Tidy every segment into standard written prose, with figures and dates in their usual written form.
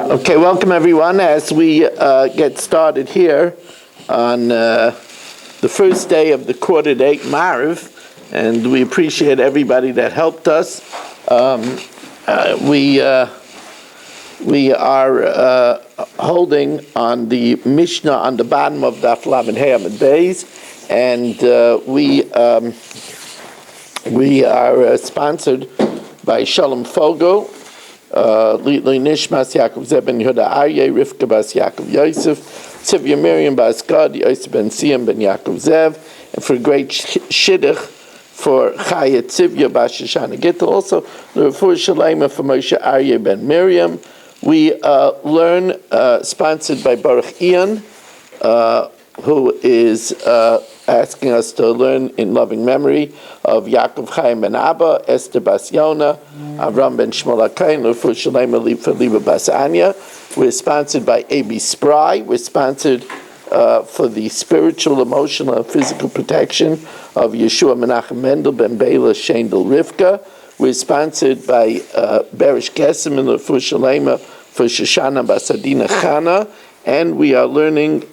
Okay, welcome everyone as we get started here on the first day of the quarter date Mariv, and we appreciate everybody that helped us. We are holding on the Mishnah on the bottom of Daf Lamed Hey Amud Beis, and we are sponsored by Shalom Fogel. Nishmas Yaakov Zeb ben Yehuda Aryeh, Rivka bas Yaakov Yosef, Tzivya Miriam bas Gad, Yosef ben Siyam ben Yaakov Zev, and for a great shidduch for Chaya Tzivya bas Shoshana Gittel. Also, the Refuah Shalema for Moshe Aryeh ben Miriam. We learn, sponsored by Baruch Ian, who is asking us to learn in loving memory of Yaakov Chaim ben Abba, Esther bas Yona, Avram ben Shmuel HaKain, Refuah Shalema for Liba bas Anya. We're sponsored by A.B. Spry. We're sponsored for the spiritual, emotional, and physical protection of Yeshua Menachem Mendel ben Bela Shendel Rivka. We're sponsored by Berish Gesim and Refuah Shalema for Shoshana bas Adina Chana. And we are learning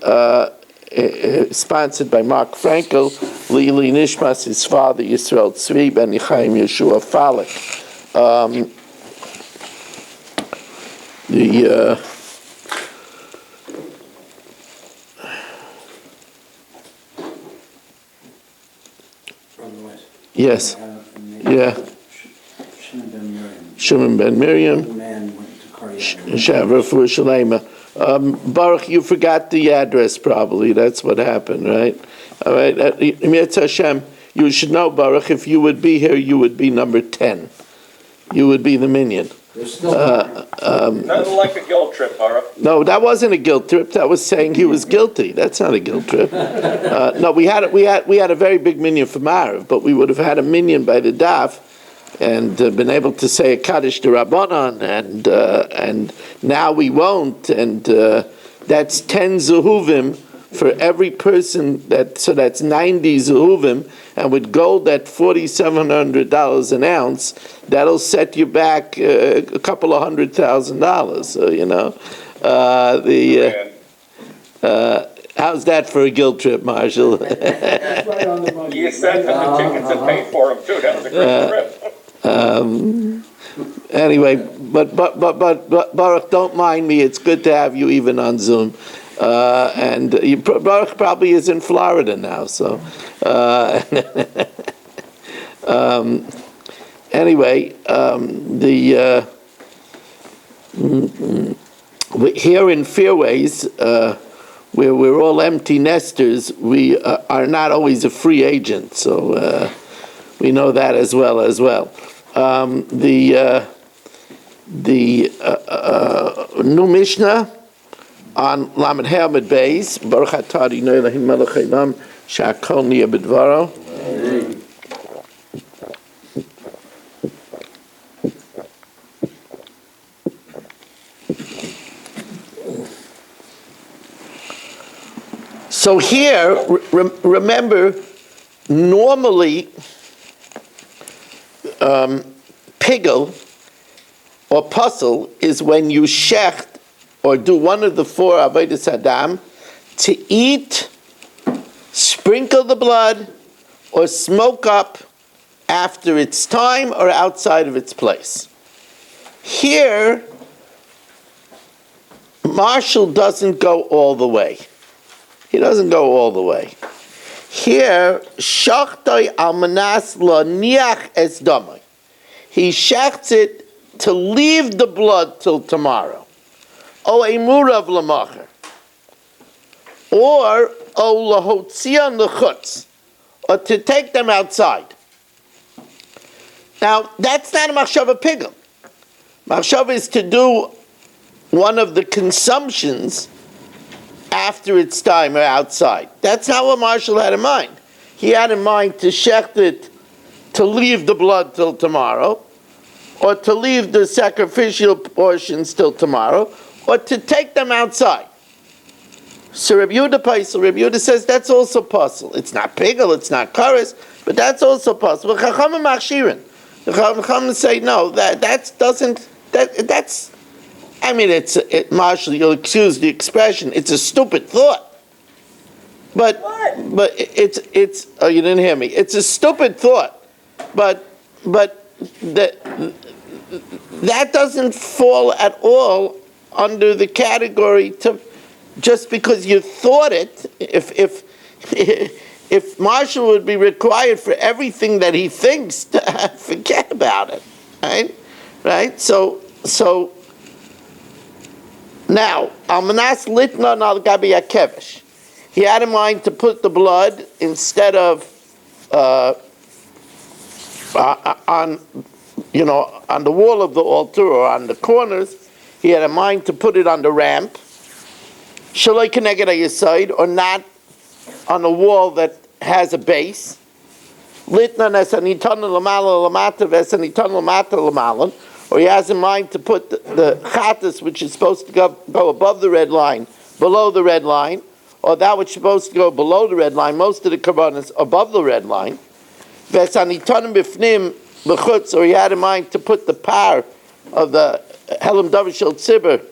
sponsored by Mark Frankel, Lili Nishmas, his father, Yisrael Tzvi, Ben Yechaim Yeshua Falek. From the west. Yes. Yeah. Shimon ben Miriam. The man went to Korea. Shavra for Shalema. Baruch, you forgot the address probably. That's what happened, right? All right. Yetz Hashem, you should know, Baruch, if you would be here, you would be number 10. You would be the minion. Nothing like a guilt trip, Baruch. No, that wasn't a guilt trip. That was saying he was guilty. That's not a guilt trip. No, we had a very big minion for Mariv, but we would have had a minion by the Daf and been able to say a Kaddish to Rabbanan, and now we won't, and that's 10 Zehuvim for every person, so that's 90 Zehuvim, and with gold at $4,700 an ounce, that'll set you back a couple of $100,000, so, you know. How's that for a guilt trip, Marshall? That's right on the money. You sent them the tickets and paid for them too. That was a great trip. Anyway, but Baruch, don't mind me. It's good to have you even on Zoom. Baruch probably is in Florida now. So anyway, here in Fairways, where we're all empty nesters, we are not always a free agent. So we know that as well. The new Mishnah on Lamed Hey Amud Beis, Baruch Atah Adonai Eloheinu melech haolam she'akol niyeh b'dvaro. So here, remember, normally, pigel or puzzle is when you shecht or do one of the four avodas Adam to eat, sprinkle the blood, or smoke up after its time or outside of its place. Here, Marshall doesn't go all the way. He doesn't go all the way. Here, shachtoi almanas lo niach es damai. He shechts it to leave the blood till tomorrow. O emurav lamacher. Or o lahotzian lechutz. Or to take them outside. Now, that's not a machshava pigel. Machshava is to do one of the consumptions after its time or outside. That's not what Marshall had in mind. He had in mind to shecht it to leave the blood till tomorrow, or to leave the sacrificial portions till tomorrow, or to take them outside. So Rabbi Yehuda says that's also possible. It's not pigel, it's not kares, but that's also possible. Chachamim machshirin. The Chachamim say no, that's I mean, Marshall, you'll excuse the expression, it's a stupid thought. But it's oh, you didn't hear me. It's a stupid thought, but that doesn't fall at all under the category to just because you thought it. If Marshall would be required for everything that he thinks, forget about it, right? So now Almanas Litna Al Gabi Yakevish. He had in mind to put the blood instead of on the wall of the altar or on the corners. He had in mind to put it on the ramp, Shaloi Keneged HaYesod, or not on a wall that has a base. Litna Nesanitana Lamala Lamata Vesanitana Lamata Lamalan, or he has in mind to put the Chatas, which is supposed to go above the red line, below the red line, or that which is supposed to go below the red line, most of the Karbanos above the red line. Vesanitanim Bifnim B'chutz, or he had in mind to put the par of the Helam Davishel Tzibur,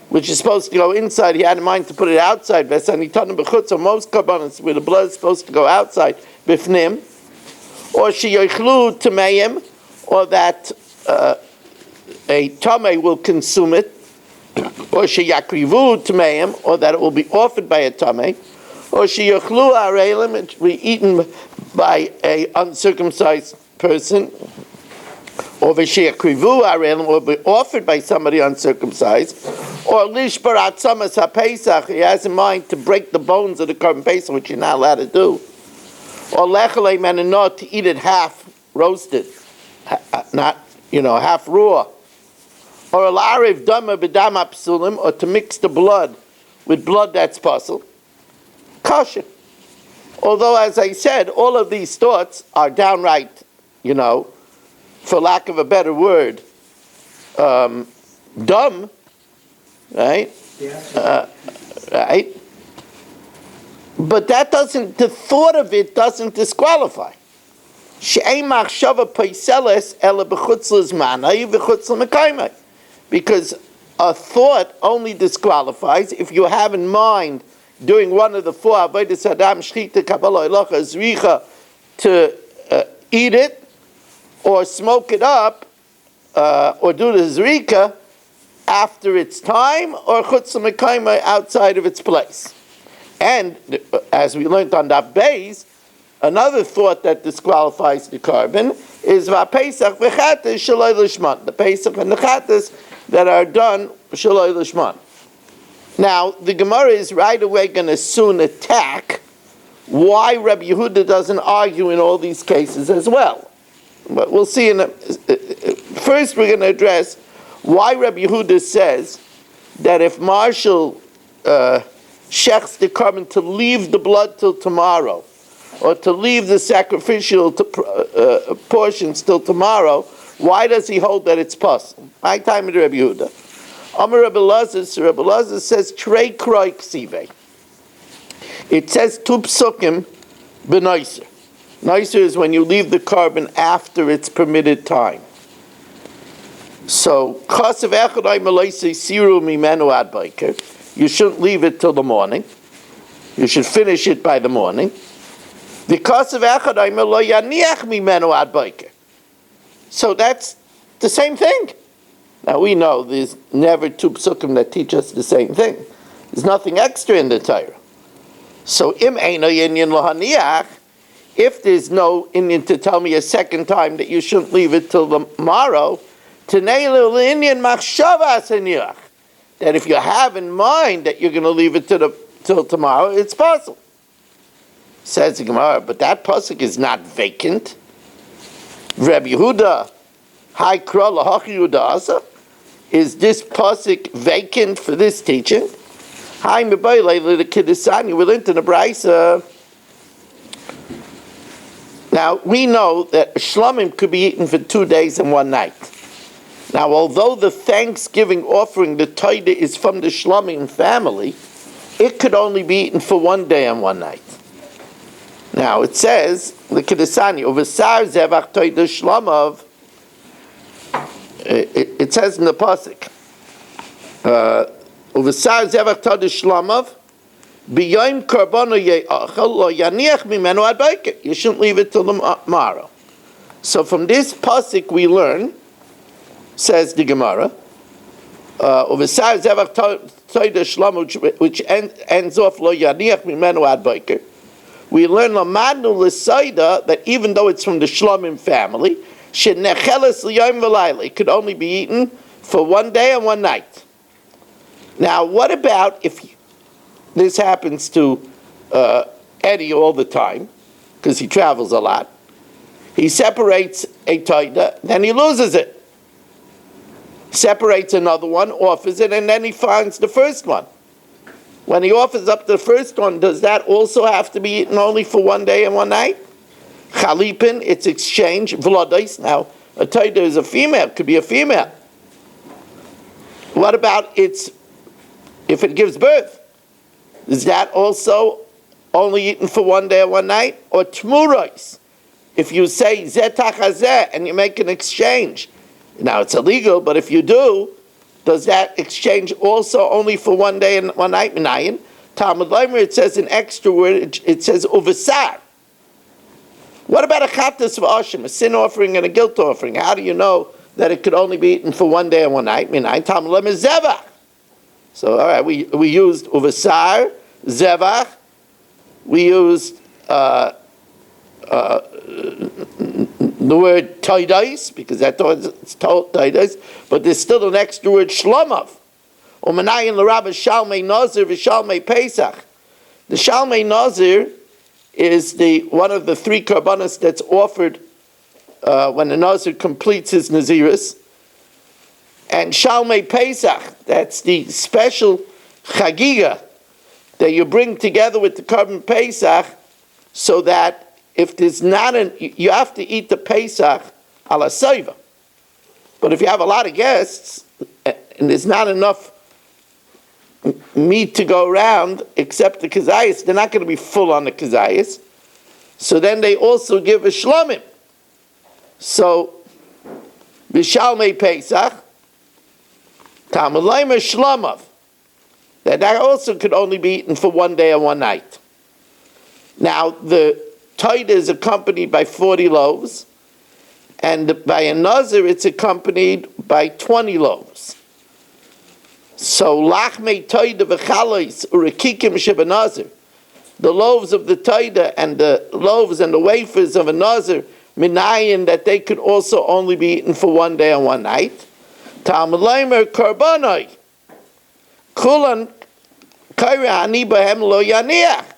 which is supposed to go inside, he had in mind to put it outside. Vesanitanim B'chutz, or most Karbanos where the blood is supposed to go outside, Bifnim, or Sheyochlu Tameim, or that a Tameh will consume it, or sheyakrivu tameim, or that it will be offered by a tamei, or sheyachlu arelim, it will be eaten by a uncircumcised person, or v'sheyakrivu arelim, or be offered by somebody uncircumcised, or lishbarat samas haPesach, he has in mind to break the bones of the Korban Pesach, which you're not allowed to do, or lechalei menanot, to eat it half roasted, not half raw. Or al-ariv dama b'dama psulim, or to mix the blood with blood that's puzzle, kosher. Although, as I said, all of these thoughts are downright, for lack of a better word, dumb, right? Right? But the thought of it doesn't disqualify. She'ei machshava peiseles ela b'chutz l'zmanai v'chutz l'mekaymai. Because a thought only disqualifies if you have in mind doing one of the four avodas adam shchita kabbalah ilacha zricha to eat it or smoke it up or do the zrika after its time or chutz l'mekaymai outside of its place. And as we learned on Daf Beis, another thought that disqualifies the carbon is v'apesach v'chatas shaloi l'shman. The pesach and the chatas that are done shaloi l'shman. Now, the Gemara is right away going to soon attack why Rabbi Yehuda doesn't argue in all these cases as well. But we'll see. First, we're going to address why Rabbi Yehuda says that if Marshall shechs the carbon to leave the blood till tomorrow, or to leave the sacrificial portions till tomorrow, why does he hold that it's possible? My time with Rabbi Yehuda. Amar Rabbi Lazar says, Trei kroi ksive. It says, Tu psukim b'noiser. Noiser is when you leave the carbon after its permitted time. So, chasav echadai maloisei siru mimenu ad baiker. You shouldn't leave it till the morning. You should finish it by the morning. So that's the same thing. Now we know there's never two psukim that teach us the same thing. There's nothing extra in the Torah. So if there's no Indian to tell me a second time that you shouldn't leave it till tomorrow, that if you have in mind that you're going to leave it till tomorrow, it's possible. Says the Gemara, but that pasuk is not vacant. Rabbi Yehuda, Hai Kra L'Hachi Yehuda Asa, is this pasuk vacant for this teaching? Hai Mebayle L'Kidisani, we're into the Brisa. Now, we know that shlamim could be eaten for 2 days and 1 night. Now, although the Thanksgiving offering, the Taida, is from the shlamim family, it could only be eaten for 1 day and 1 night. Now it says, the Kedesani, Uvesar Zevach Toida Shlamav, it says in the pasuk, Uvesar zevach tadish shlamav, b'yoyim karbono ye'achel lo yaniach mimenu ad boker. You shouldn't leave it till tomorrow. So from this pasuk we learn, says the Gemara, Uvesar zevach tadish shlamav, which ends off lo yaniach mimenu ad boker. We learn lamadnu l'sayda that even though it's from the Shlomim family, shenecheles l'yom v'layla, it could only be eaten for one day and one night. Now, what about if this happens to Eddie all the time, because he travels a lot? He separates a taida, then he loses it. Separates another one, offers it, and then he finds the first one. When he offers up the first one, does that also have to be eaten only for one day and one night? Chalipin, it's exchange. V'ladais, now, a taida is a female, could be a female. What about if it gives birth? Is that also only eaten for one day and one night? Or tmurais, if you say zetach hazeh and you make an exchange. Now, it's illegal, but if you do, does that exchange also only for one day and one night? Minayin. Talmud Leimer, it says an extra word, it says uvesar. What about a chatas v'ashim, a sin offering and a guilt offering? How do you know that it could only be eaten for one day and one night? Minayin. Talmud Leimer zevach. So, all right, we used uvesar, zevach. We used the word taidais, because I thought it's taidais, but there's still an extra word shlomav. Umanayin l'rabba shalmei nazir v'shalmei pesach. The shalmei nazir is one of the three karbanos that's offered when the nazir completes his naziris. And shalmei pesach, that's the special chagiga that you bring together with the carbon pesach, so that if there's not you have to eat the Pesach a la Seiva. But if you have a lot of guests, and there's not enough meat to go around except the kazayas, they're not going to be full on the kazayas. So then they also give a shlomim. So, Bishalmei Pesach, Talmud Leimer shlomav. That also could only be eaten for one day and one night. Now, the taida is accompanied by 40 loaves, and by a nazir it's accompanied by 20 loaves. So lachmei taida v'chalais urekikim shebenazir, the loaves of the taida and the loaves and the wafers of a nazir, minayin, that they could also only be eaten for one day and one night. Talmud Leimer karbanai kulan kaira ani bahem lo yaniach.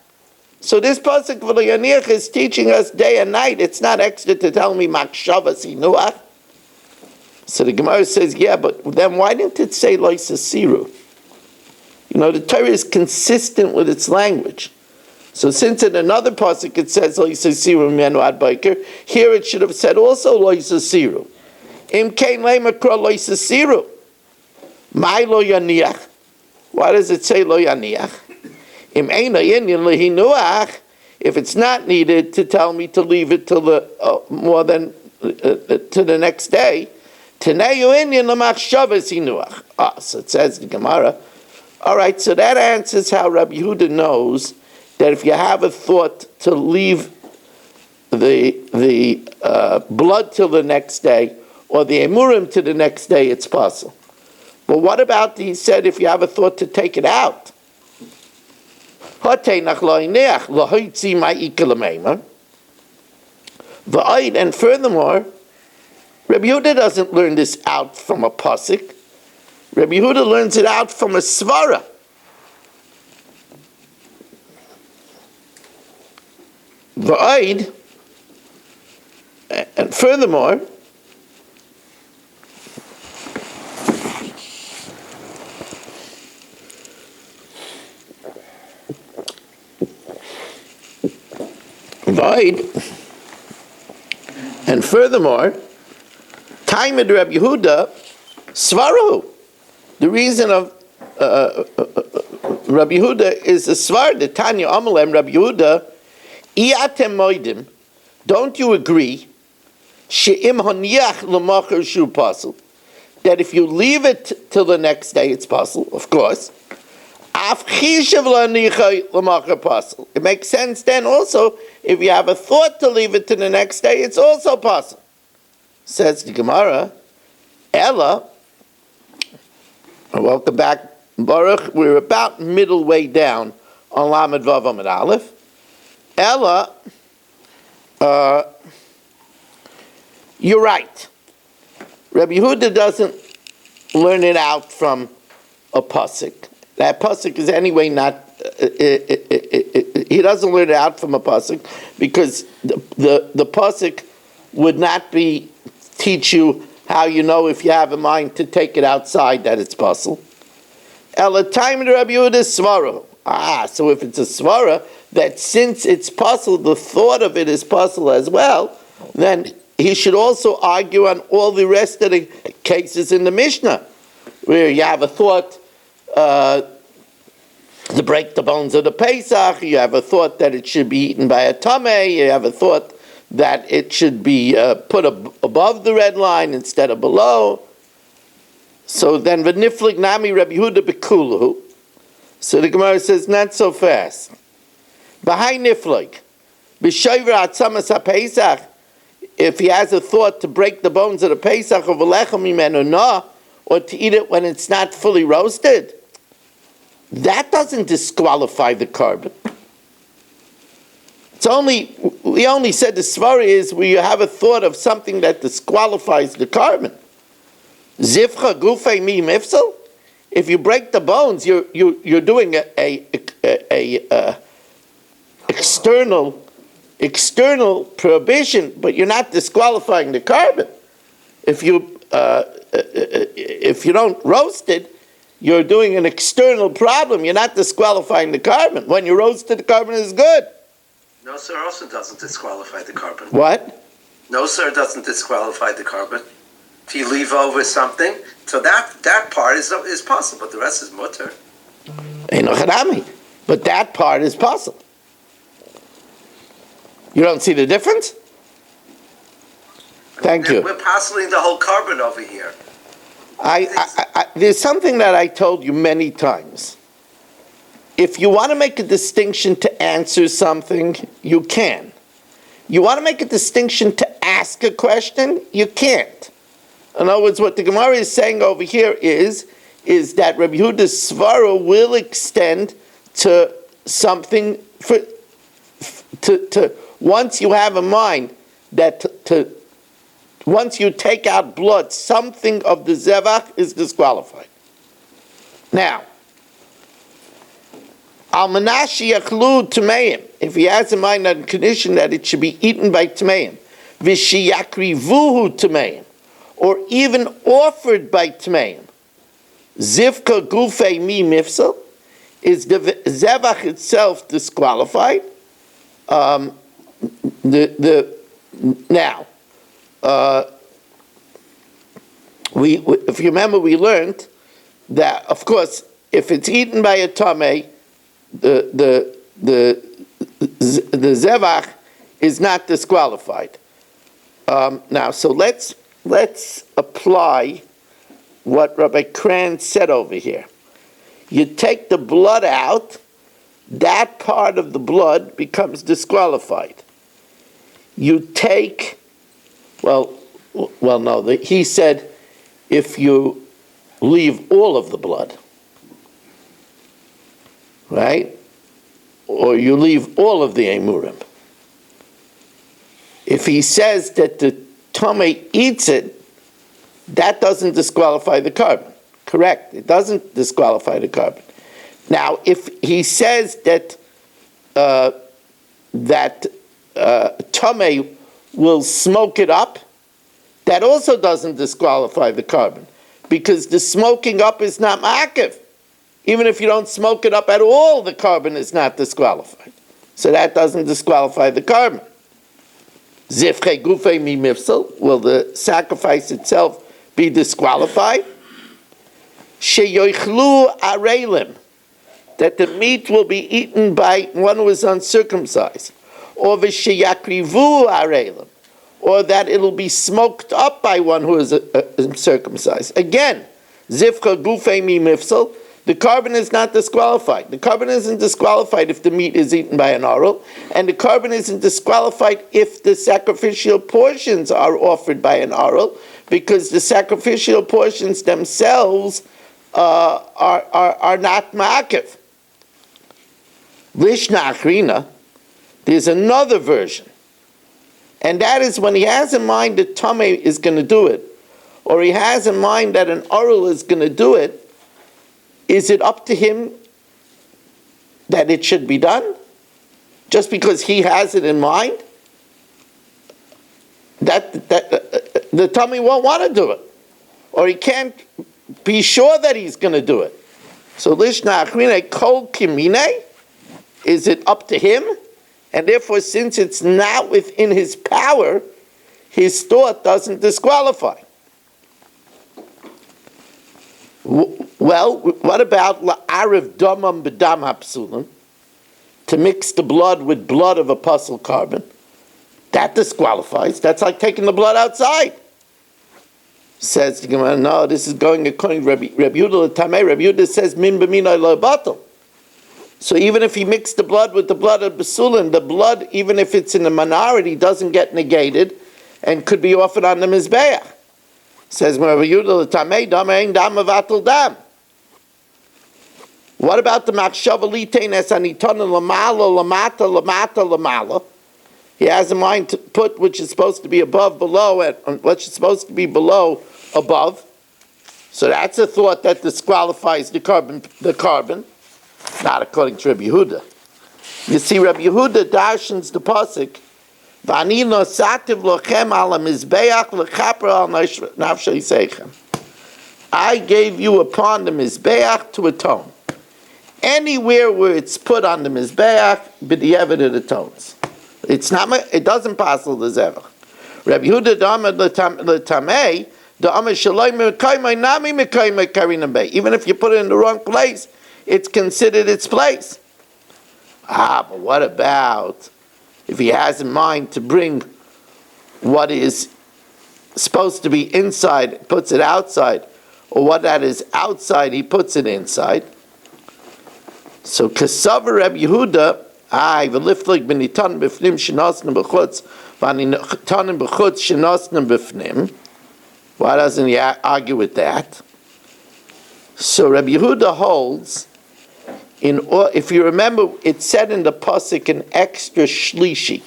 So this pasuk v'lo yaniach is teaching us day and night. It's not extra to tell me makshavas inuach. So the Gemara says, yeah, but then why didn't it say lo yisasiru? You know, the Torah is consistent with its language. So since in another pasuk it says lo yisasiru menu ad boker, here it should have said also lo yisasiru. Im kein leimer kra lo yisasiru. My lo yaniach. Why does it say lo yaniach? If it's not needed to tell me to leave it till the more than to the next day, so it says the Gemara. All right, so that answers how Rabbi Yehuda knows that if you have a thought to leave the blood till the next day or the emurim to the next day, it's possible. But what about, he said, if you have a thought to take it out? And furthermore, Rabbi Yehuda doesn't learn this out from a pasuk. Rabbi Yehuda learns it out from a svara. And furthermore, time of Rabbi Yehuda, Svaru. The reason of Rabbi Yehuda is a Svar, the Tanya Amalem Rabbi Yehuda, Iatem Moidim, don't you agree, She'im Honiach L'Machar Shu Pasel, that if you leave it till the next day, it's possible, of course. It makes sense then also, if you have a thought to leave it to the next day, it's also possible. Says the Gemara, Ella, welcome back, Baruch, we're about middle way down on Lamed Vav Amud Aleph. Ella, you're right. Rabbi Yehuda doesn't learn it out from a pasuk. That pasuk is anyway not. He doesn't learn it out from a pasuk because the pasuk would not teach you how you know if you have a mind to take it outside that it's possible. Ela time to Rabbi Yehuda svara. So if it's a svara, that since it's possible, the thought of it is possible as well, then he should also argue on all the rest of the cases in the Mishnah, where you have a thought to break the bones of the Pesach, you have a thought that it should be eaten by a tameh, you have a thought that it should be put above the red line instead of below. So then, v'niflig nami Rabbi Yehuda bekuluhu. So the Gemara says, not so fast. B'hai niflig, b'shoyver atzamas ha-Pesach, if he has a thought to break the bones of the Pesach of v'lechem mimenu na, or to eat it when it's not fully roasted, that doesn't disqualify the carbon. We only said the svara is where you have a thought of something that disqualifies the carbon. Zivcha gufei mi mifsal. If you break the bones, you're doing a external prohibition, but you're not disqualifying the carbon. If you don't roast it, you're doing an external problem. You're not disqualifying the carbon. When you roast it, the carbon is good. No, sir, also doesn't disqualify the carbon. What? No, sir, doesn't disqualify the carbon. If you leave over something, so that part is possible, but the rest is mutter. But that part is possible. You don't see the difference? Thank you. We're parceling the whole carbon over here. There's something that I told you many times. If you want to make a distinction to answer something, you can. You want to make a distinction to ask a question, you can't. In other words, what the Gemara is saying over here is that Rabbi Yehuda's svara will extend to something to once you have a mind that once you take out blood, something of the zevach is disqualified. Now, al manashi yachlu tmeim, if he has in mind on condition that it should be eaten by tmeim, v'shiyakrivuhu tmeim, or even offered by tmeim, zivka gufei mi mifsal, is the zevach itself disqualified? If you remember, we learned that, of course, if it's eaten by a tameh, the zevach is not disqualified. Now, so let's apply what Rabbi Kran said over here. You take the blood out, that part of the blood becomes disqualified. You take, he said if you leave all of the blood, right? Or you leave all of the emurim. If he says that the tameh eats it, that doesn't disqualify the carbon. Correct, it doesn't disqualify the carbon. Now, if he says that tameh will smoke it up, that also doesn't disqualify the carbon, because the smoking up is not ma'akev. Even if you don't smoke it up at all, the carbon is not disqualified. So that doesn't disqualify the carbon. Zivchei gufei mi mifsal, will the sacrifice itself be disqualified? Sheyoichlu areilim, that the meat will be eaten by one who is uncircumcised. Or v'sheyakrivu areilim, or that it'll be smoked up by one who is circumcised. Again, zivcha gufei mi mifsal, the carbon is not disqualified. The carbon isn't disqualified if the meat is eaten by an oral, and the carbon isn't disqualified if the sacrificial portions are offered by an oral, because the sacrificial portions themselves are not ma'akev. Lishna achrina, there's another version, and that is when he has in mind that Tameh is going to do it, or he has in mind that an oral is going to do it, is it up to him that it should be done? Just because he has it in mind? That the tummy won't want to do it. Or he can't be sure that he's going to do it. So, Lishna Achrine Kol Kimine, is it up to him? And therefore, since it's not within his power, his thought doesn't disqualify. Well, what about la'ariv damam b'dam hapsulim? To mix the blood with blood of a puzzle carbon? That disqualifies. That's like taking the blood outside. Says the Gemara, no, this is going according to Rabbi Yehuda l'tamei. Rabbi Yehuda says min b'minay lo batel. So even if he mixed the blood with the blood of basulim, the blood, even if it's in the minority, doesn't get negated and could be offered on the mizbeach. Says Rabbi Yehuda l'tamei dam ein dam avatel dam. What about the machshava litein es aniton lamala lamata lamata lamala? He has in mind to put which is supposed to be above, below, and which is supposed to be below, above. So that's a thought that disqualifies the carbon. Not according to Rabbi Yehuda. You see, Rabbi Yehuda darshans the pasuk. V'ani nosativ lochem ala mizbeach lechaper al nafshay seichem. I gave you upon the mizbeach to atone. Anywhere where it's put on the mizbeach, b'di'evet it atones. It's not. It doesn't pass the zevach. Rabbi Yehuda damad l'tamei da'amad shaloi mekaymai nami mekaymai karina bei. Even if you put it in the wrong place, it's considered its place. But what about if he has in mind to bring what is supposed to be inside, puts it outside, or what that is outside, he puts it inside? So Kasavar Rabbi Yehuda, v'liflik b'nitan b'fnim shenasnim b'chutz, v'nitanim b'chutz shenasnim b'fnim. Why doesn't he argue with that? So Rabbi Yehuda holds, if you remember, it said in the pasuk an extra shlishi.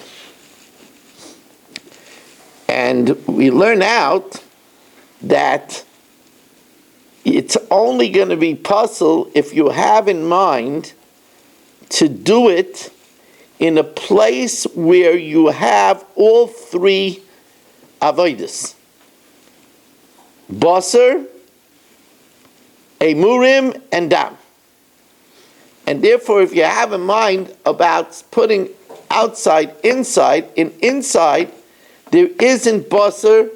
And we learn out that it's only going to be puzzle if you have in mind to do it in a place where you have all three avodas: basar, emurim, and dam. And therefore, if you have in mind about putting outside, inside, in inside, there isn't basar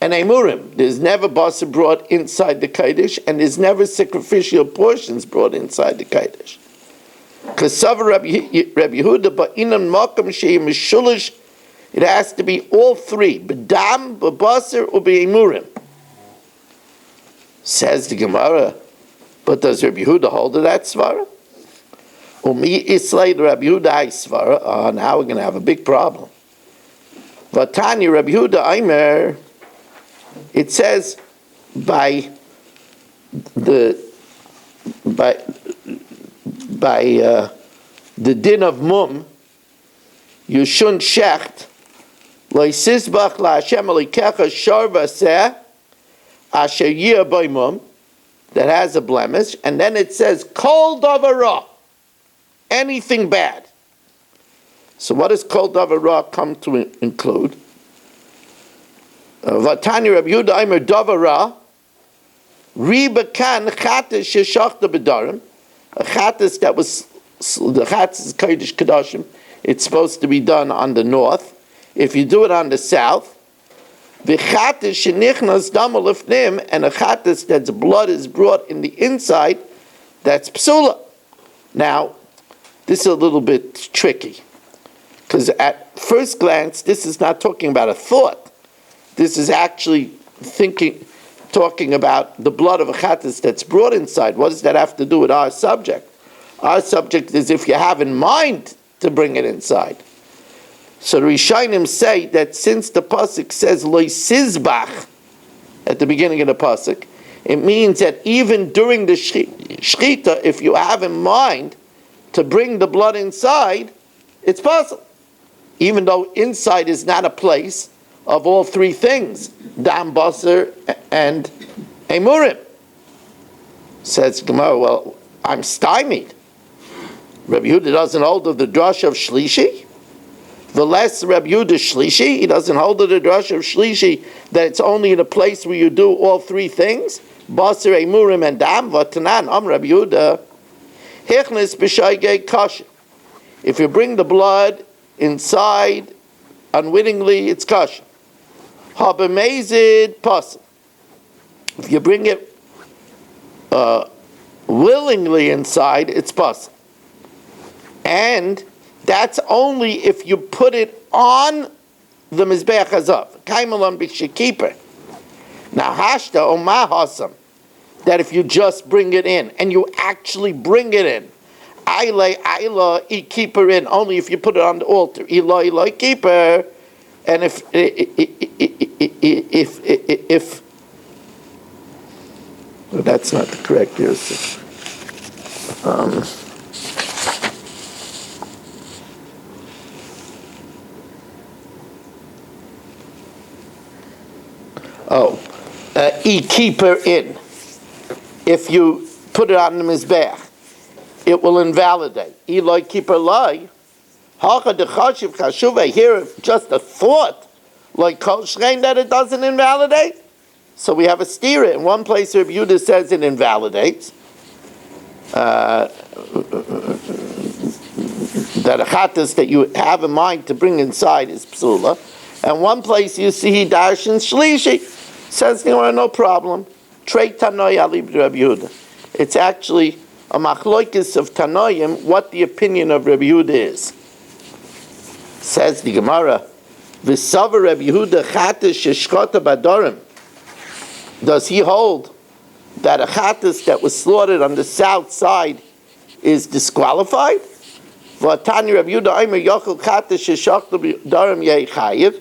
and emurim. There's never basar brought inside the Kodesh, and there's never sacrificial portions brought inside the Kodesh. Because Rabbi Yehuda, ba'inan makam she'im mishulish, it has to be all three: b'dam, b'basar, or b'emurim. Says the Gemara, but does Rabbi Yehuda hold to that svara? Umi islay Rabbi Yehuda svara. Now we're going to have a big problem. Vatani Rabbi Yehuda Aimer. It says by the din of mum, you shouldn't shecht loisizbach laHashem alikecha sharva seh asher yir by mum, that has a blemish, and then it says kol davara, anything bad. So what does kol davara come to include? Vatani Rabbi Yehuda Aimer davara ribakan chatas sheshachta b'darim, a chatas that was the chatas is kodesh kadashim. It's supposed to be done on the north. If you do it on the south, v'chatas shenichnas dam lefnim, and a chatas that's blood is brought in the inside, that's psula. Now, this is a little bit tricky, Because at first glance, this is not talking about a thought. This is actually talking about the blood of a chattis that's brought inside. What does that have to do with our subject? Our subject is if you have in mind to bring it inside. So the Rishonim say that since the pasuk says loy sizbach at the beginning of the pasuk, it means that even during the shechita, if you have in mind to bring the blood inside, it's possible. Even though inside is not a place of all three things, dam, basar, and emurim. Says Gemara, well, I'm stymied. Rabbi Yehuda doesn't hold of the drush of Shlishi. The less Rabbi Yehuda Shlishi, he doesn't hold of the drush of Shlishi that it's only in a place where you do all three things, basar, emurim, and dam. Vatanan, Rabbi Yehuda, hichnis b'shaygei kasha. If you bring the blood inside unwittingly, it's kasha. Habemezid pasuk. If you bring it willingly inside, it's pasuk. And that's only if you put it on the mizbeach hazav. Kaimalon b'shekiper. Now hashta omah hasam. That if you just bring it in, and you actually bring it in, Ayla, keeper in, only if you put it on the altar. Ila, keeper. And if well, that's not the correct use. Keeper in. If you put it on the mizbeach, it will invalidate. Eloi keeper lie. Hacha de chashiv chashuva. Here, just a thought, like kol shrein, that it doesn't invalidate. So we have a stira. In one place, Rabbi Yehuda says it invalidates. That a chattis that you have in mind to bring inside is psula. And one place you see he darshan shlishi. Says no problem. Trei tanoi alib Rabbi Yehuda. It's actually a machloikis of Tanoim, what the opinion of Rabbi Yehuda is. Says the Gemara, V'sava Rabbi Yehuda chatis sheshchota badorim. Does he hold that a chatis that was slaughtered on the south side is disqualified? V'atani Rabbi Yehuda Omer yochel chatis sheshchota badorim yei chayiv.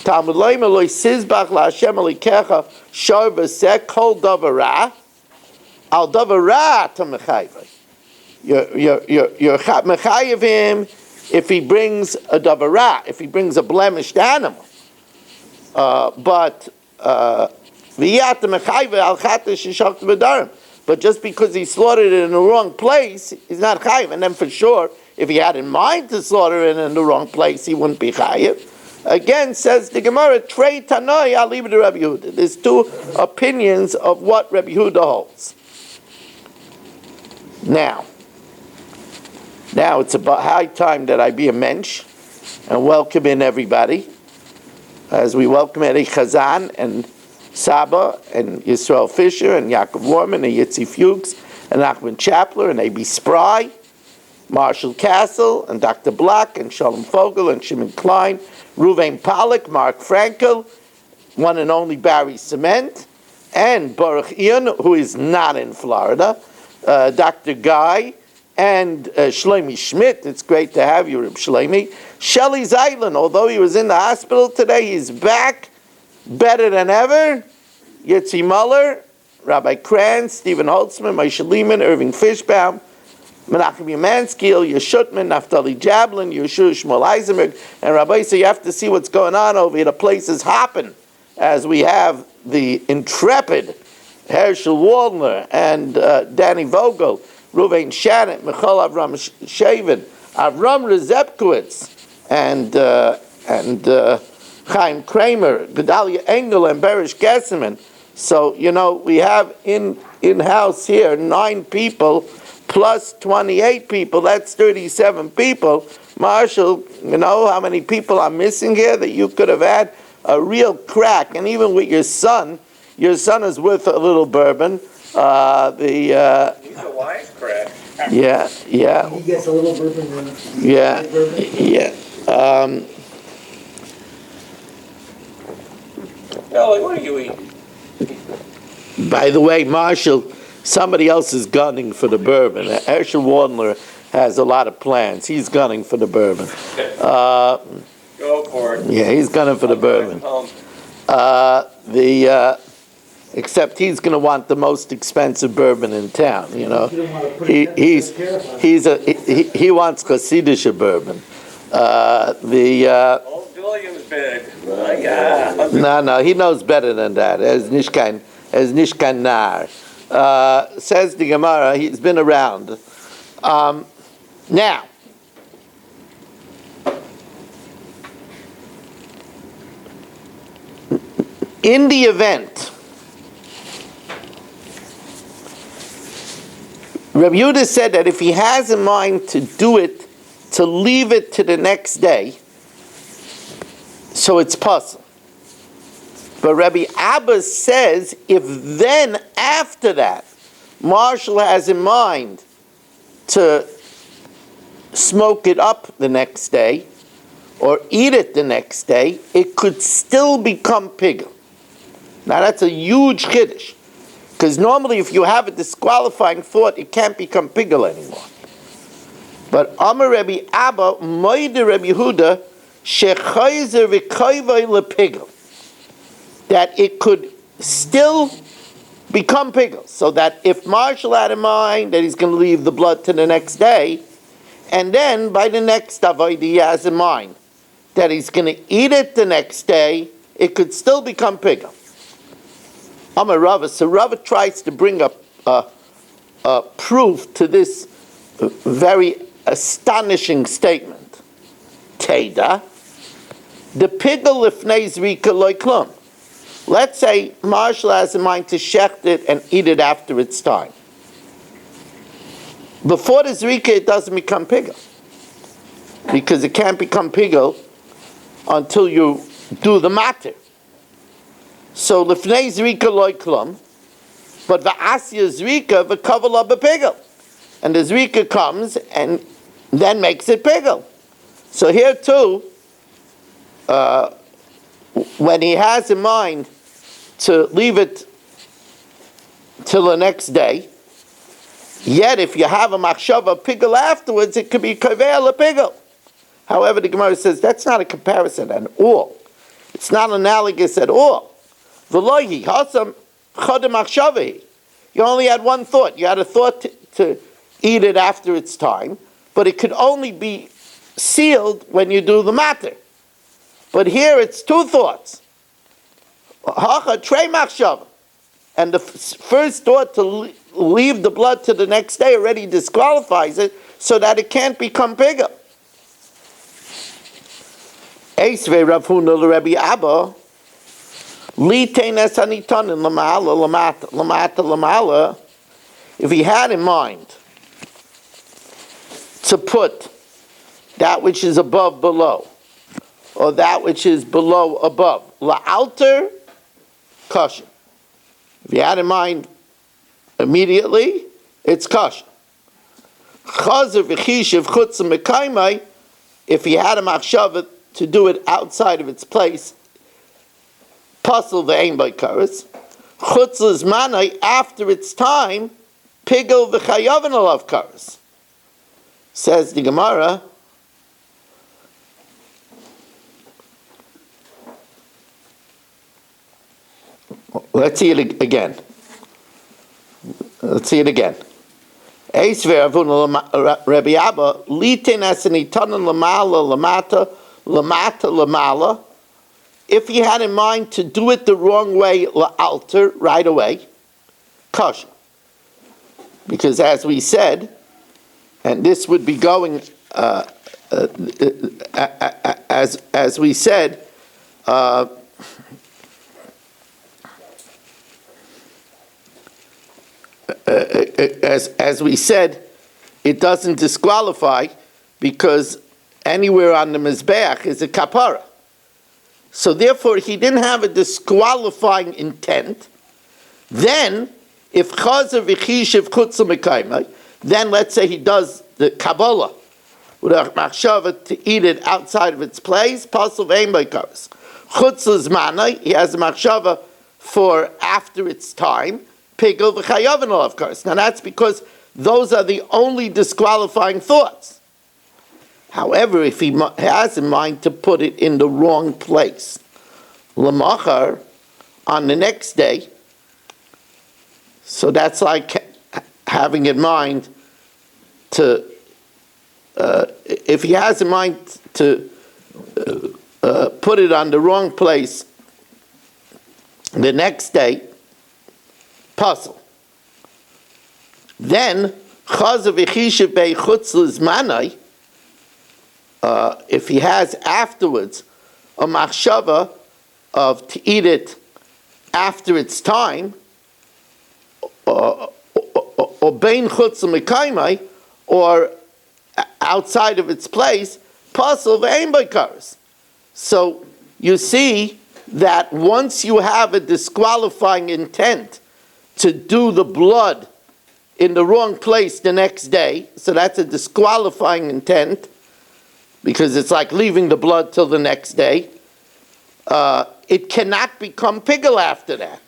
Talmud loyma loy sizbach la'Hashem alikecha shor v'seh kol davarah. Al davarah to mechayiv. You're mechayiv him if he brings a davarah, if he brings a blemished animal. But just because he slaughtered it in the wrong place, he's not chayiv. And then for sure, if he had in mind to slaughter it in the wrong place, he wouldn't be chayiv. Again, says the Gemara, Trei Tanoi Alib de Rabbi Yehuda. There's two opinions of what Rabbi Yehuda holds. Now it's about high time that I be a mensch and welcome in everybody, as we welcome Eddie Chazan and Saba and Yisrael Fisher and Yaakov Lorman and Yitzi Fuchs and Achman Chapler and A.B. Spry, Marshall Castle and Dr. Black and Shalom Fogel and Shimon Klein, Ruvain Pollack, Mark Frankel, one and only Barry Cement, and Baruch Ian, who is not in Florida, Dr. Guy, and Shlomi Schmidt. It's great to have you, Reb Shlomi. Shelley Zeitlin, although he was in the hospital today, he's back, better than ever. Yitzi Muller, Rabbi Kranz, Stephen Holtzman, Moshe Lehman, Irving Fishbaum, Menachem Yamansky, Ilya Shutman, Naftali Jablin, Yeshua Shmuel Eisenberg, and Rabbi, so you have to see what's going on over here. The place is hopping as we have the intrepid Herschel Waldner and Danny Vogel, Ruvain Shannon, Michal Avram Shavin, Avram Rezepkowitz, and Chaim Kramer, Gedalia Engel, and Berish Gesserman. So, we have in-house here 9 people, plus 28 people, that's 37 people. Marshall, how many people I'm missing here that you could have had a real crack, and even with your son is worth a little bourbon. He's a wise crack. Yeah. He gets a little bourbon. Yeah. Ellie, what are you eating? By the way, Marshall, somebody else is gunning for the bourbon. Herschel Wandler has a lot of plans. He's gunning for the bourbon. Go for it. Yeah, he's gunning for the bourbon. Except he's going to want the most expensive bourbon in town. You know, he wants Hasidic bourbon. Old Julian's big. No, he knows better than that. As Nishkan Nar. Says the Gemara, he's been around. Now, in the event, Rabbi Yehuda said that if he has in mind to do it, to leave it to the next day, so it's possible. But Rabbi Abba says if then after that Marshall has in mind to smoke it up the next day or eat it the next day, it could still become pigel. Now that's a huge chiddush, because normally if you have a disqualifying thought, it can't become pigel anymore. But Amar Rabbi Abba, Moide Rabbi Yehuda, Shechayzer v'koyvay lepigel, that it could still become pigel. So that if Marshall had in mind that he's going to leave the blood to the next day, and then by the next avodah he has in mind that he's going to eat it the next day, it could still become pigel. Amar Rava, so Rava tries to bring up a proof to this very astonishing statement. Teda, the pigel lifnei zrika loy klum. Let's say Marshall has in mind to shecht it and eat it after its time. Before the zrika, it doesn't become pigel, because it can't become pigel until you do the matter. So lifnei zrika loy klum, but va'asya zrika v'kavala b'pigel, and the zrika comes and then makes it pigel. So here too, when he has in mind to leave it till the next day, yet if you have a machshava pigel afterwards, it could be kavel a pigel. However, the Gemara says that's not a comparison at all. It's not analogous at all. V'lohi hasam chodem machshavahi. You only had one thought. You had a thought to eat it after its time, but it could only be sealed when you do the matter. But here it's two thoughts. Hacha trei machshava. And the first thought to leave the blood to the next day already disqualifies it, so that it can't become pigel. Eisvei Rav Huna l'Rebbe Abba, litein es hanitonin l'ma'ala l'ma'ala. If he had in mind to put that which is above below, or that which is below above, la'alter kosher. If you had in mind immediately, it's kosher. Chazer v'chishiv chutzim mekaymai, if he had a machshava to do it outside of its place, pasel v'ein by kares. Chutzlas manai, after its time, pigel v'chayavan alav kares. Says the Gemara, let's see it again. Let's see it again. Eisver avun Rabbi Abba, litin asenitanen lamala lamata. If he had in mind to do it the wrong way, la'alter, right away, kosher. Because as we said, and this would be going, as we said, as we said, it doesn't disqualify because anywhere on the mizbeach is a kapara. So therefore, he didn't have a disqualifying intent. Then, if chazer v'chishiv chutzah mekaymai, then let's say he does the Kabbalah with a machshava to eat it outside of its place, pasul ve'ein bo kares. Chutz l'zmanai, he has a machshava for after its time, pigel v'chayav and of course. Now that's because those are the only disqualifying thoughts. However, if he has in mind to put it in the wrong place, l'machar, on the next day, so that's like having in mind to, if he has in mind to put it on the wrong place the next day, puzzle. Then, if he has afterwards a machshava of to eat it after its time, or bein chutz l'mekaymai, or outside of its place, pasul ve'ein bo kares. So you see that once you have a disqualifying intent to do the blood in the wrong place the next day, so that's a disqualifying intent, because it's like leaving the blood till the next day, it cannot become pigel after that.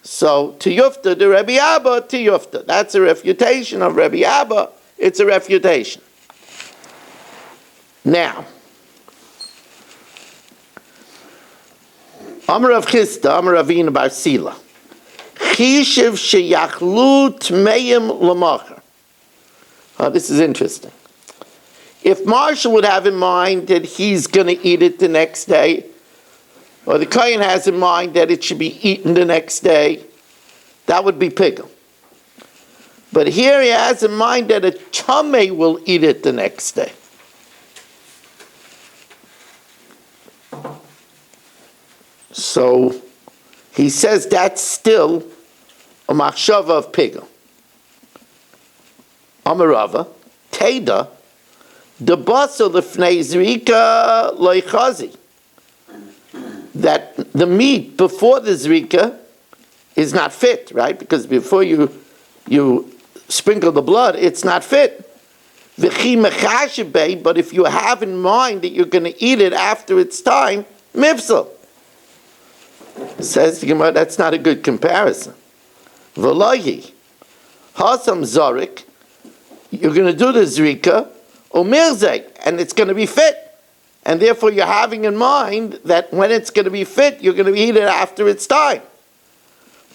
So, to Yufta, the Rebbe Abba, to Yufta. That's a refutation of Rebbe Abba. It's a refutation. Now, Amar Rav Chisda, Amar Ravina Bar Sila. Chishiv sheyachlu tmeim l'macher. This is interesting. If Marshall would have in mind that he's going to eat it the next day, or the Kohen has in mind that it should be eaten the next day, that would be pigel. But here he has in mind that a Tameh will eat it the next day. So he says that's still a machshava of pigel. Amarava, Teda, the basel lefnei zrika loichazi. That the meat before the zrika is not fit, right? Because before you sprinkle the blood, it's not fit. V'chi mechashibei, but if you have in mind that you're going to eat it after its time, mipsel. Says the Gemara, that's not a good comparison. V'lohi, hasam zorik, you're going to do the zrika, umirzek, and it's going to be fit. And therefore you're having in mind that when it's going to be fit, you're going to eat it after its time.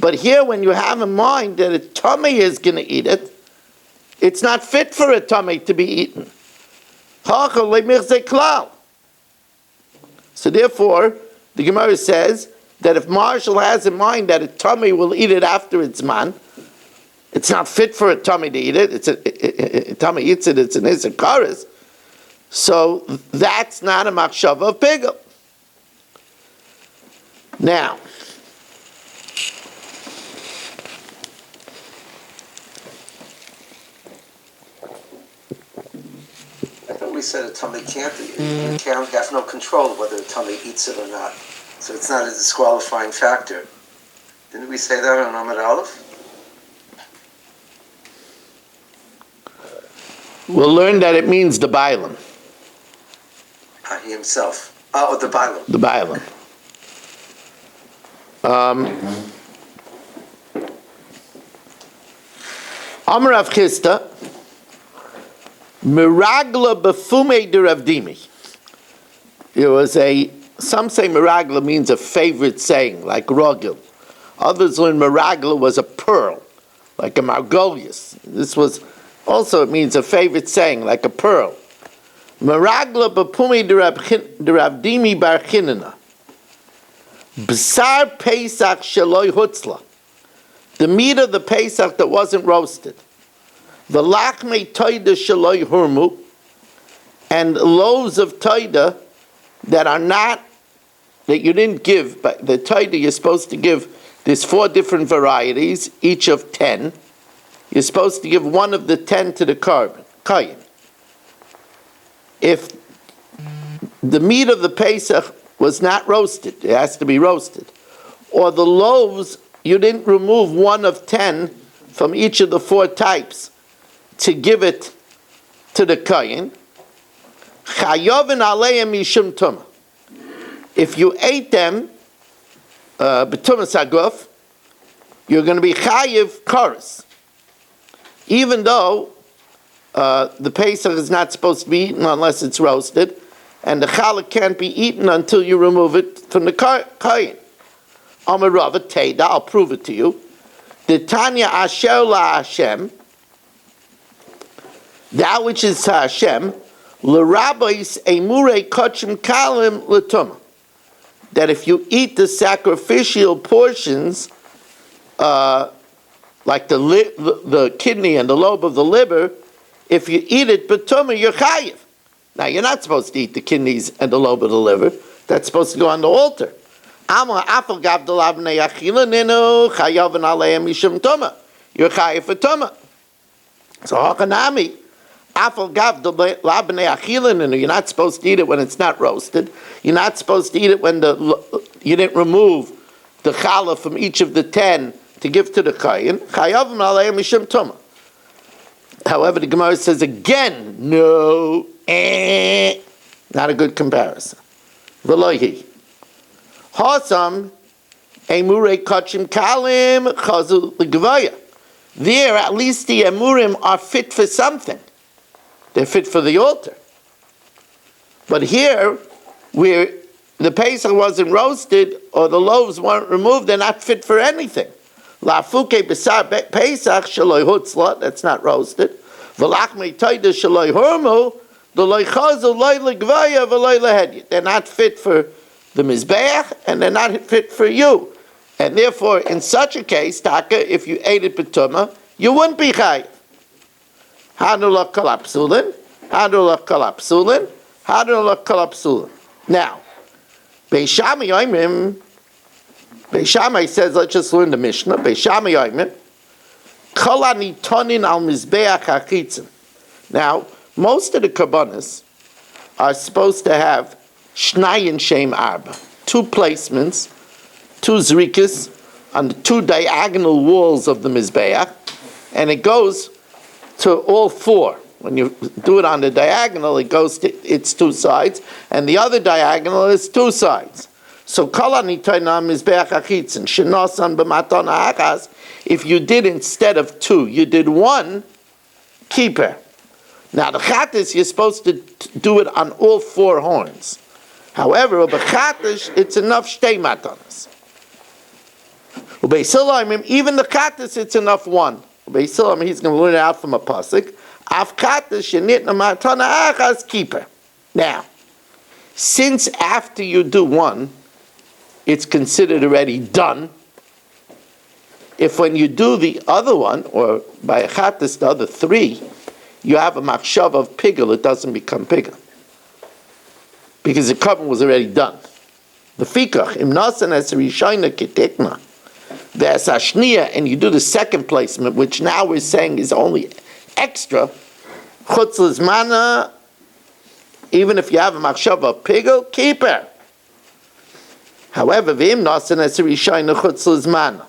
But here, when you have in mind that a tummy is going to eat it, it's not fit for a tummy to be eaten. So therefore, the Gemara says that if Marshall has in mind that a tummy will eat it after its man, it's not fit for a tummy to eat it. A tummy eats it, it's an isakaris. So that's not a machshava of pigel. Now, I thought we said a tummy can't eat it. You can't have no control whether a tummy eats it or not. So it's not a disqualifying factor. Didn't we say that on Amud Aleph? we'll learn that it means the Bailam. He himself. Oh, the Bible. The Bailam. Amar Rav Chisda, Miragla befume de Rav Dimi. There was some say Miragla means a favorite saying, like Rogil. Others learn Miragla was a pearl, like a Margolius. This was also, it means a favorite saying, like a pearl. Miragla befume de Rav Dimi bar Chinana. B'sar Pesach sheloi hutzla. The meat of the Pesach that wasn't roasted. The lachmei toida sheloi hurmu. And loaves of toida that are not, that you didn't give, but the toida you're supposed to give, there's 4 different varieties, each of 10. You're supposed to give one of the 10 to the kohen. If the meat of the Pesach was not roasted, it has to be roasted, or the loaves, you didn't remove one of 10 from each of the 4 types to give it to the kohen, Chayovin aleim mishum tuma. If you ate them, b'tumas haguf, you're going to be chayiv kares. Even though the Pesach is not supposed to be eaten unless it's roasted, and the challah can't be eaten until you remove it from the kayin. Amarava Teda, I'll prove it to you. The Tanya Asher La Hashem, that which is to Hashem, L'Rabbis Emure Kochim Kalim L'Tumah. That if you eat the sacrificial portions, like the kidney and the lobe of the liver, if you eat it b'tumah, you're chayiv. Now, you're not supposed to eat the kidneys and the lobe of the liver. That's supposed to go on the altar. You're chayiv for tumah. So, hakanami, you're not supposed to eat it when it's not roasted. You're not supposed to eat it when you didn't remove the challah from each of the 10 to give to the kayin. However, the Gemara says again, no, not a good comparison. V'lohi. Hasam, emurei kachim kalim chazu l'gvaya. There, at least the emurim are fit for something. They're fit for the altar. But here, where the Pesach wasn't roasted or the loaves weren't removed, they're not fit for anything. Lafuke besar Pesach shaloi hutzla, that's not roasted. V'lachmei toida shaloi hurmu, the loy chazu loy l'gvaya v'loy l'hedya. They're not fit for the mizbeach, and they're not fit for you. And therefore, in such a case, Taka, if you ate it b'tumah, you wouldn't be chayiv. Hanu la kalapsulin, hanu la kalapsulin, hanu la kalapsulin. Now, Beis Shammai says, let's just learn the Mishnah. Beis Shammai Yoimim, Kol hanitonin al mizbeach hachitzim. Now, most of the karbanos are supposed to have shnayin shem arba, 2 placements, 2 zrikas on the 2 diagonal walls of the mizbeach, and it goes to all 4. When you do it on the diagonal, it goes to its 2 sides, and the other diagonal is 2 sides. So if you did instead of 2, you did 1 keeper. Now the chatas, you're supposed to do it on all 4 horns. However, b'chatish, it's enough shtei matanas. Even the chatas, it's enough 1. He's going to learn it out from a pasuk. Keeper. Now, since after you do 1, it's considered already done, if when you do the other one, or by a chatas, the other 3, you have a machshav of pigel, it doesn't become pigel. Because the carbon was already done. The fikach, im nasan as rishayna ketekna, there's ashniya, and you do the second placement, which now we're saying is only extra, chutz l'zmana, even if you have a machshav of pigel, keeper. However, v'im nasan as rishayna chutz l'zmana,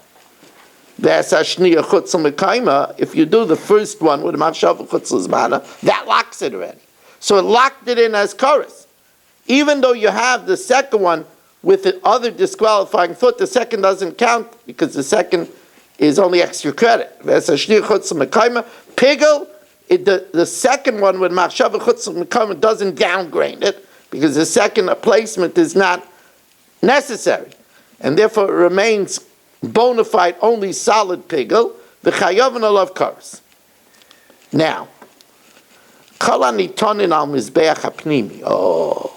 there's ashniya chutz l'mekayma, if you do the first one with a machshav of chutz l'zmana, that locks it already. So it locked it in as chorus. Even though you have the second one with the other disqualifying foot, the second doesn't count because the second is only extra credit. Pigel, the second one with machshava chutz l'mekayma doesn't downgrade it because the second placement is not necessary, and therefore it remains bona fide only solid pigel. V'chayav and alav kares. Now, kol hanitonin al mizbeach hapnimi. Oh.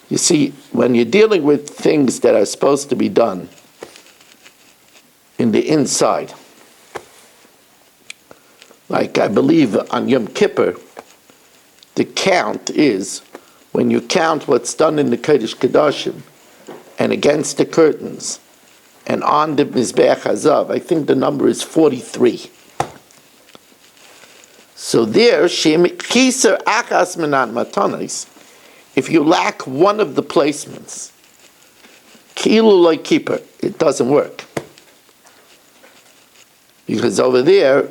You see, when you're dealing with things that are supposed to be done in the inside, like I believe on Yom Kippur, the count is, when you count what's done in the Kodesh Kodashim, and against the curtains, and on the Mizbeach Hazav, I think the number is 43. So there, Shem Chiser Achas Menan Matanis, if you lack one of the placements, Kilu Loi Keeper, it doesn't work. Because over there,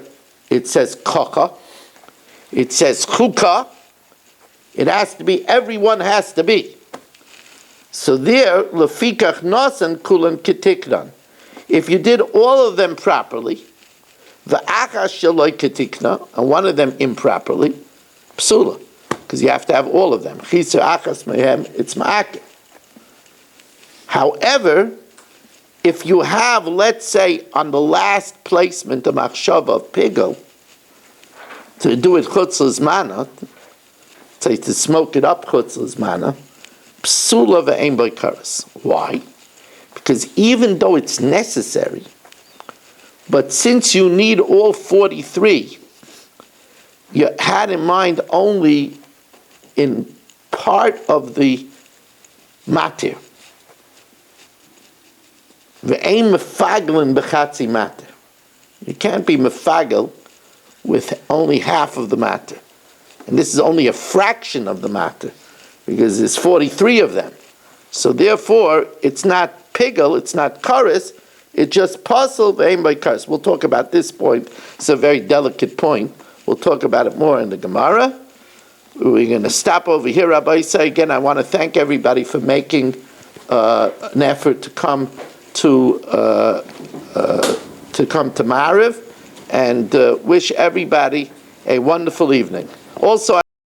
it says Kocha, it says Chuka, It has to be, everyone has to be. So there, lefikach nasan kulan ketiknan. If you did all of them properly, the achas shaloi ketikna, and one of them improperly, psula, because you have to have all of them. Chisa achas mehem, it's ma'akev. However, if you have, let's say, on the last placement, a machshava of pigel, to do it chutz l'zmana, say to smoke it up chutz l'zmana, psula ve'ein boikaras. Why? Because even though it's necessary, but since you need all 43, you had in mind only in part of the matir. Ve'ein mefaglin b'chatzi matir. You can't be mefagel with only half of the matter. And this is only a fraction of the matter, because there's 43 of them. So therefore, it's not pigel, it's not karis, it's just puzzle ve'ein by karis. We'll talk about this point. It's a very delicate point. We'll talk about it more in the Gemara. We're going to stop over here, Rabbi Isai. Again, I want to thank everybody for making an effort to come to Ma'ariv, and wish everybody a wonderful evening. Also,